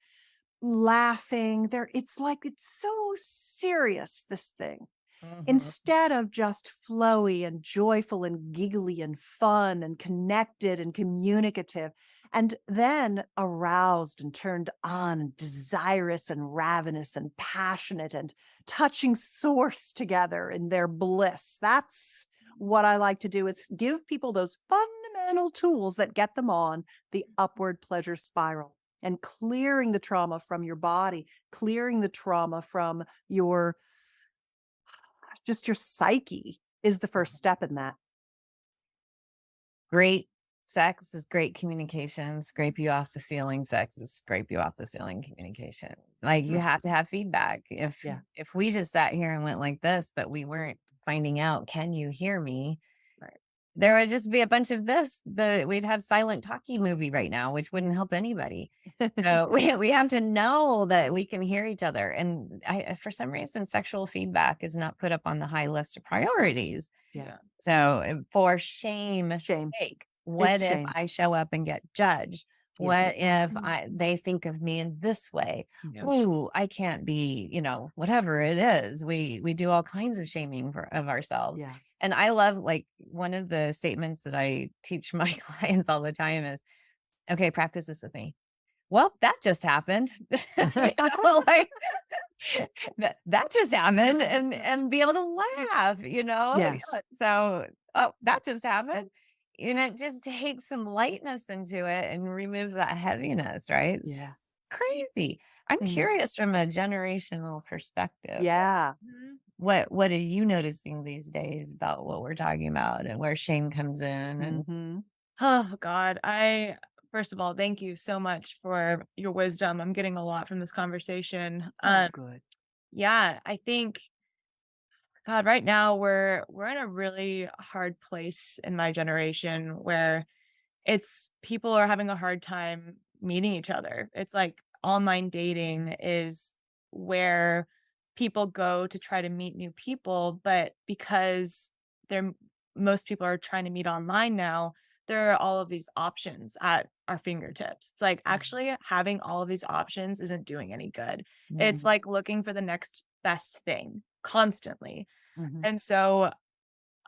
laughing. It's like it's so serious, this thing. Mhm. Instead of just flowy and joyful and giggly and fun and connected and communicative, and then aroused and turned on and desirous and ravenous and passionate and touching source together in their bliss. That's what I like to do, is give people those fundamental tools that get them on the upward pleasure spiral, and clearing the trauma from your body, clearing the trauma from your just your psyche is the first step in that. Great sex is great communication. Scrape you off the ceiling sex is scrape you off the ceiling communication. Like, you have to have feedback. Yeah. If we just sat here and went like this, but we weren't finding out, can you hear me? Right. There would just be a bunch of this, but we'd have silent talkie movie right now, which wouldn't help anybody. So we have to know that we can hear each other. And for some reason, sexual feedback is not put up on the high list of priorities. Yeah. So for shame's Shame. sake, what if shame. I show up and get judged? Yeah. What if they think of me in this way? Yeah. Ooh, I can't be, whatever it is. We do all kinds of shaming of ourselves. Yeah. And I love, like, one of the statements that I teach my clients all the time is, okay, practice this with me. Well, that just happened. Like, that just happened, and be able to laugh, Yes. So, oh, that just happened. And it just takes some lightness into it and removes that heaviness, right? Yeah. Crazy. I'm I know. curious from a generational perspective. Yeah. What are you noticing these days about what we're talking about and where shame comes in? And Mhm. Oh God. First of all, thank you so much for your wisdom. I'm getting a lot from this conversation. Oh, good. Yeah, I think, God, right now we're in a really hard place in my generation where it's people are having a hard time meeting each other. It's like online dating is where people go to try to meet new people, but because they're most people are trying to meet online now, there are all of these options at our fingertips. It's like actually having all of these options isn't doing any good. It's Mhm. like looking for the next best thing constantly. Mhm. And so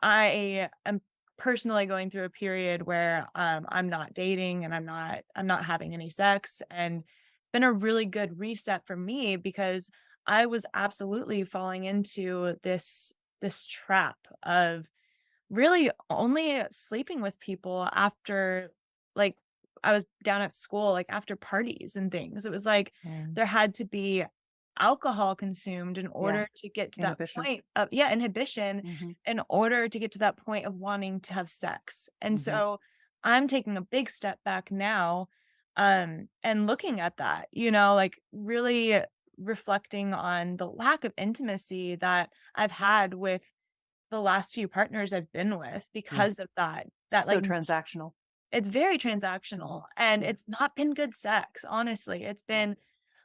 I am personally going through a period where I'm not dating and I'm not having any sex, and it's been a really good reset for me because I was absolutely falling into this trap of really only sleeping with people after, like, I was down at school, like, after parties and things. It was like there had to be alcohol consumed in Yeah. order to get to that Inhibition. point of inhibition, Mhm. in order to get to that point of wanting to have sex. And Mhm. so I'm taking a big step back now, and looking at that, like, really reflecting on the lack of intimacy that I've had with the last few partners I've been with Yeah. because of that, So like, transactional. it's very transactional, and Yeah. it's not been good sex, honestly. It's been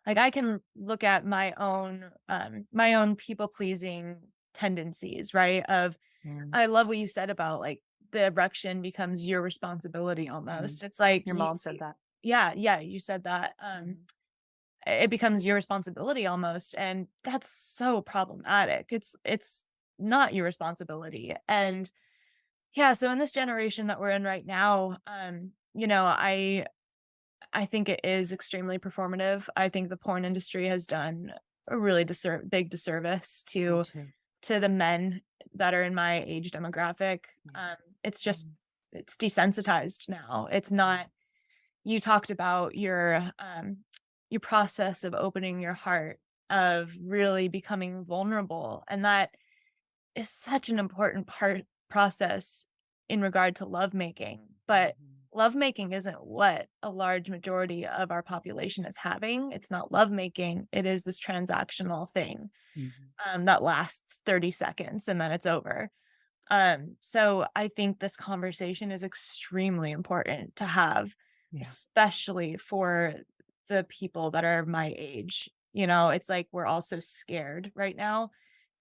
like, I can look at my own people pleasing tendencies, right? Of Mm. I love what you said about, like, the erection becomes your responsibility almost. It's like Your mom said that. yeah, you said that. It becomes your responsibility almost, and that's so problematic. It's not your responsibility. And yeah, so in this generation that we're in right now, I think it is extremely performative. I think the porn industry has done a really big disservice Me too. to the men that are in my age demographic. Yeah. It's just it's desensitized now. It's not. You talked about your process of opening your heart, of really becoming vulnerable, and that is such an important process in regard to lovemaking. But lovemaking isn't what a large majority of our population is having. It's not lovemaking. It is this transactional thing Mhm. that lasts 30 seconds and then it's over. So I think this conversation is extremely important to have, Yeah. especially for the people that are my age. It's like we're all so scared right now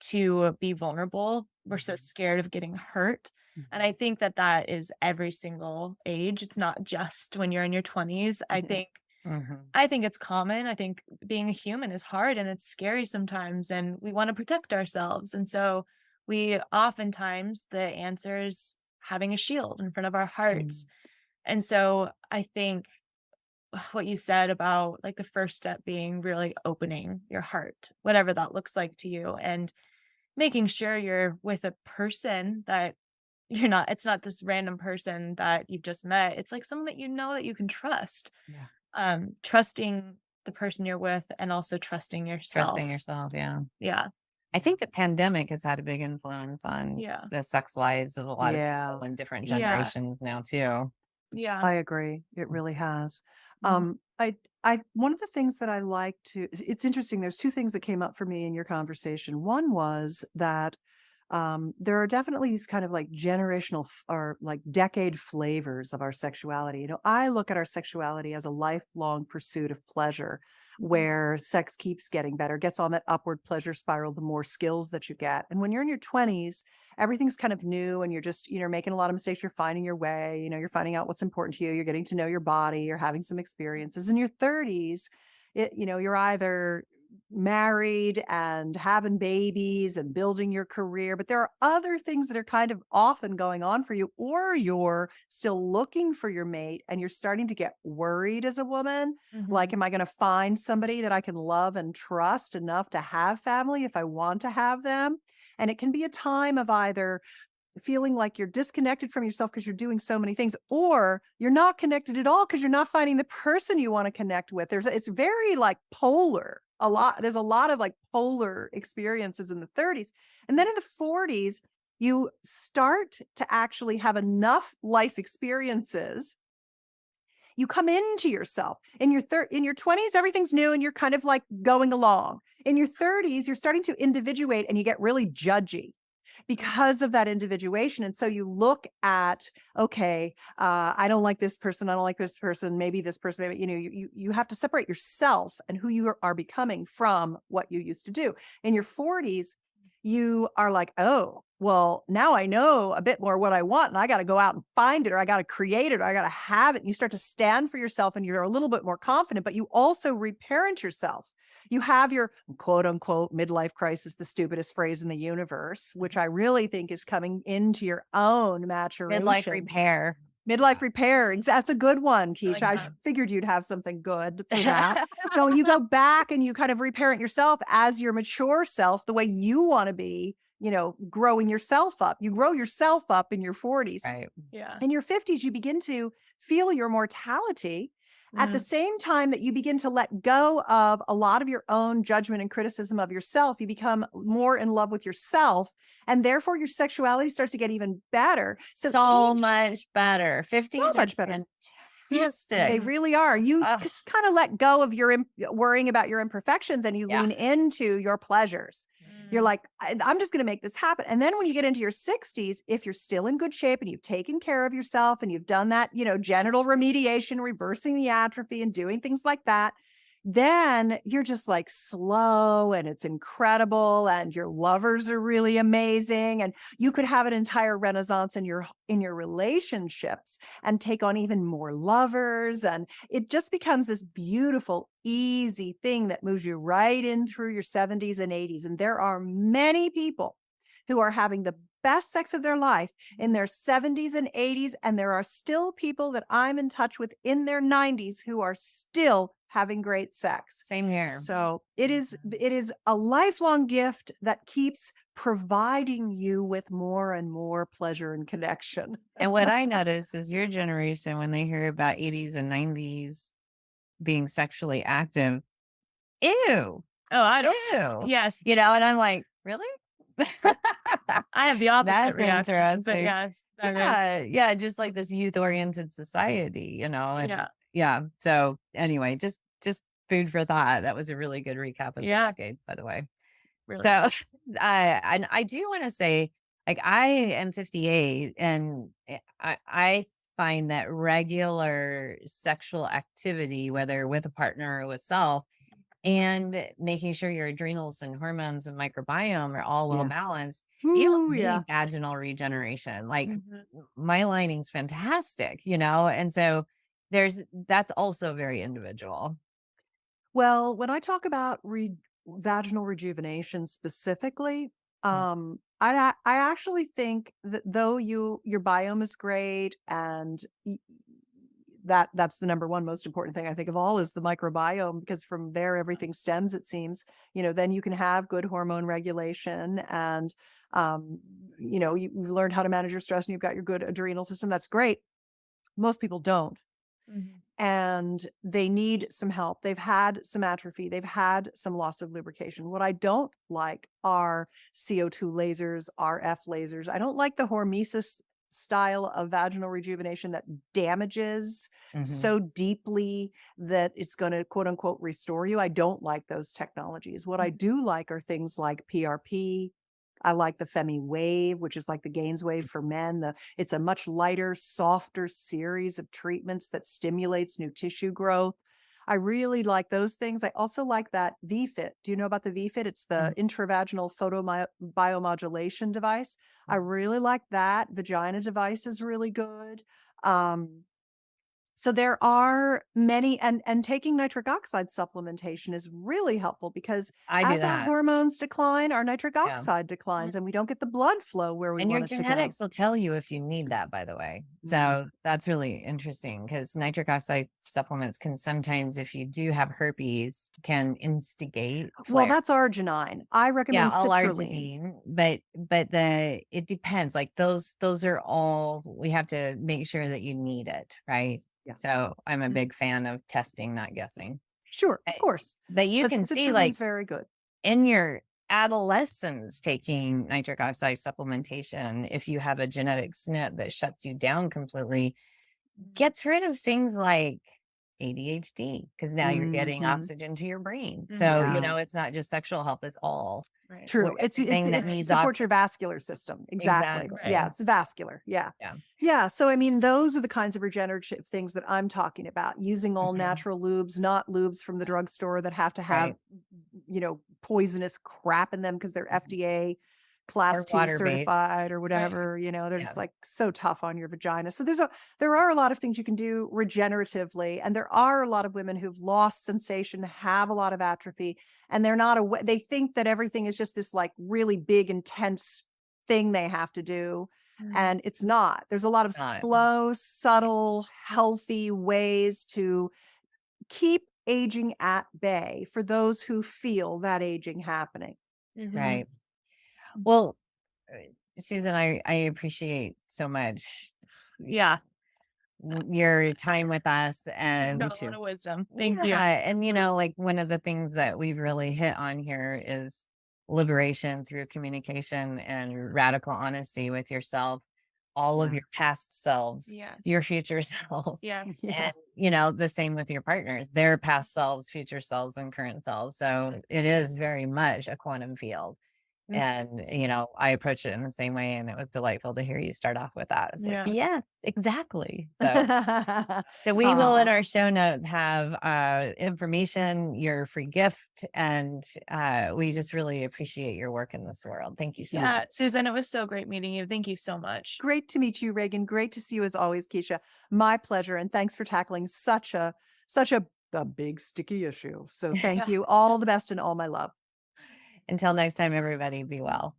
to be vulnerable. We're so scared of getting hurt. And I think that that is every single age. It's not just when you're in your 20s. Mhm. I think it's common. I think being a human is hard and it's scary sometimes, and we want to protect ourselves. And so we oftentimes, the answer is having a shield in front of our hearts. Mm. And so I think what you said about like the first step being really opening your heart, whatever that looks like to you, and making sure you're with a person that it's not this random person that you've just met. It's like someone that you know that you can trust. Yeah. Trusting the person you're with and also trusting yourself. Trusting yourself. Yeah. Yeah. I think the pandemic has had a big influence on Yeah. the sex lives of a lot of Yeah, people in different Yeah. generations now too. Yeah. I agree. It really has. Mhm. One of the things that I like to, it's interesting. There's two things that came up for me in your conversation. One was that there are definitely these kind of like generational or like decade flavors of our sexuality. I look at our sexuality as a lifelong pursuit of pleasure, Mhm. where sex keeps getting better, gets on that upward pleasure spiral, the more skills that you get. And when you're in your 20s, everything's kind of new and you're just, making a lot of mistakes. You're finding your way, you're finding out what's important to you. You're getting to know your body. You're having some experiences. In your 30s, you're either married and having babies and building your career, but there are other things that are kind of often going on for you, or you're still looking for your mate and you're starting to get worried as a woman. Like, Mhm. am I going to find somebody that I can love and trust enough to have family if I want to have them? And it can be a time of either feeling like you're disconnected from yourself because you're doing so many things, or you're not connected at all because you're not finding the person you want to connect with. It's very like polar. There's a lot of like polar experiences in the 30s. And then in the 40s, you start to actually have enough life experiences. You come into yourself in your 20s, everything's new and you're kind of like going along. In your 30s, you're starting to individuate and you get really judgy because of that individuation. And so you look at, okay, I don't like this person. I don't like this person. Maybe this person, maybe, you have to separate yourself and who you are becoming from what you used to do. In your 40s, you are like, oh, well, now I know a bit more what I want and I got to go out and find it, or I got to create it, or I got to have it. And you start to stand for yourself and you're a little bit more confident, but you also reparent yourself. You have your quote unquote midlife crisis, the stupidest phrase in the universe, which I really think is coming into your own maturation. Midlife repair. Midlife repair. That's a good one, I like Keesha. that. Figured you'd have something good for that. No, you go back and you kind of reparent yourself as your mature self, the way you want to be, growing yourself up. You grow yourself up in your 40s. Right. Yeah. In your 50s, you begin to feel your mortality at the Mhm. same time that you begin to let go of a lot of your own judgment and criticism of yourself. You become more in love with yourself, and therefore your sexuality starts to get even better. So much better. so 50s are much better. They fantastic. really are. You Ugh, just kind of let go of your worrying about your imperfections and you yeah. lean into your pleasures. You're Mm. like, I'm just going to make this happen. And then when you get into your 60s, if you're still in good shape and you've taken care of yourself and you've done that, genital remediation, reversing the atrophy and doing things like that, then you're just like slow and it's incredible and your lovers are really amazing and you could have an entire renaissance in your relationships and take on even more lovers, and it just becomes this beautiful easy thing that moves you right in through your 70s and 80s. And there are many people who are having the best sex of their life in their 70s and 80s, and there are still people that I'm in touch with in their 90s who are still having great sex. Same here. So it is a lifelong gift that keeps providing you with more and more pleasure and connection. And what I notice is your generation, when they hear about 80s and 90s being sexually active, ew, Oh, I don't. ew. Yes. And I'm like, really? I have the opposite That's reaction. But interesting. yes, that is. Yeah, just like this youth-oriented society, and Yeah. yeah. So anyway, just food for thought. That was a really good recap of the Yeah. decades, by the way. Really. So I do want to say, like, I am 58, and I find that regular sexual activity, whether with a partner or with self, and making sure your adrenals and hormones and microbiome are all well Yeah. balanced, you don't Ooh, yeah. need vaginal regeneration. Like Mhm. my lining's fantastic, and so that's also very individual. Well, when I talk about vaginal rejuvenation specifically, Mm. I actually think that though your biome is great and that's the number one most important thing I think of all is the microbiome because from there everything stems it seems. Then you can have good hormone regulation and um, you've learned how to manage your stress and you've got your good adrenal system. That's great. Most people don't Mhm. and they need some help. They've had some atrophy. They've had some loss of lubrication. What I don't like are CO2 lasers, RF lasers. I don't like the hormesis style of vaginal rejuvenation that damages Mhm. so deeply that it's going to quote unquote restore you. I don't like those technologies. What I Mhm. do like are things like PRP. I like the Femi wave, which is like the Gaines wave for men. It's a much lighter, softer series of treatments that stimulates new tissue growth. I really like those things. I also like that VFit. Do you know about the VFit? It's the Mhm. intravaginal biomodulation device. I really like that. Vagina device is really good. Um, so there are many, and taking nitric oxide supplementation is really helpful because I do as our that. hormones decline, our nitric Yeah. oxide declines, and we don't get the blood flow where we And your want it to go. genetics will tell you if you need that, by the way. Mm. So that's really interesting because nitric oxide supplements can sometimes, if you do have herpes, can instigate Well, flare. that's arginine. I Yeah, recommend all citrulline. arginine, but it depends. Like those are all we have to make sure that you need it, right? Yeah, So I'm a Mhm. big fan of testing, not guessing. sure, Uh, of course. But you But can see like citrulline's very good. in your adolescence taking nitric oxide supplementation, if you have a genetic SNP that shuts you down completely, gets rid of things like ADHD because now you're getting Mhm. oxygen to your brain. So, Mhm. Yeah. it's not just sexual health, it's all Right. True. everything that It needs supports oxygen. your vascular system. Exactly. Yeah, Exactly. it's vascular. Yeah. Yeah. Yeah. So I mean, those are the kinds of regenerative things that I'm talking about. Using all Mhm. natural lubes, not lubes from the drugstore that have to have, Right. poisonous crap in them because they're Mhm. FDA class Or 2 water based. certified or Right. whatever. They're Yeah. just like so tough on your vagina. So there are a lot of things you can do regeneratively. And there are a lot of women who've lost sensation, have a lot of atrophy, and they're not aware. They think that everything is just this like really big, intense thing they have to do. Mhm. And it's not. There's a lot of Not. slow, subtle, healthy ways to keep aging at bay for those who feel that aging happening. Mhm. Right. Well, uh, Susan, I appreciate so much Yeah. your time with us Just and Me got a lot too. of wisdom. Thank you. yeah, and like one of the things that we've really hit on here is liberation through communication and radical honesty with yourself, all of Yeah. your past selves, Yes. your future self, Yes. Yeah. and the same with your partners, their past selves, future selves, and current selves. So it is very much a quantum field. Mm. And, I approach it in the same way. And it was delightful to hear you start off with that. It's like, Yeah. yes, exactly. So we will in Aw. our show notes have information, your free gift, and we just really appreciate your work in this world. Thank you so Yeah. much. Susan, it was so great meeting you. Thank you so much. Great to meet you, Reagan. Great to see you as always, Keesha. My pleasure. And thanks for tackling such a big sticky issue. So thank Yeah. you. All the best and all my love. Until next time, everybody, be well.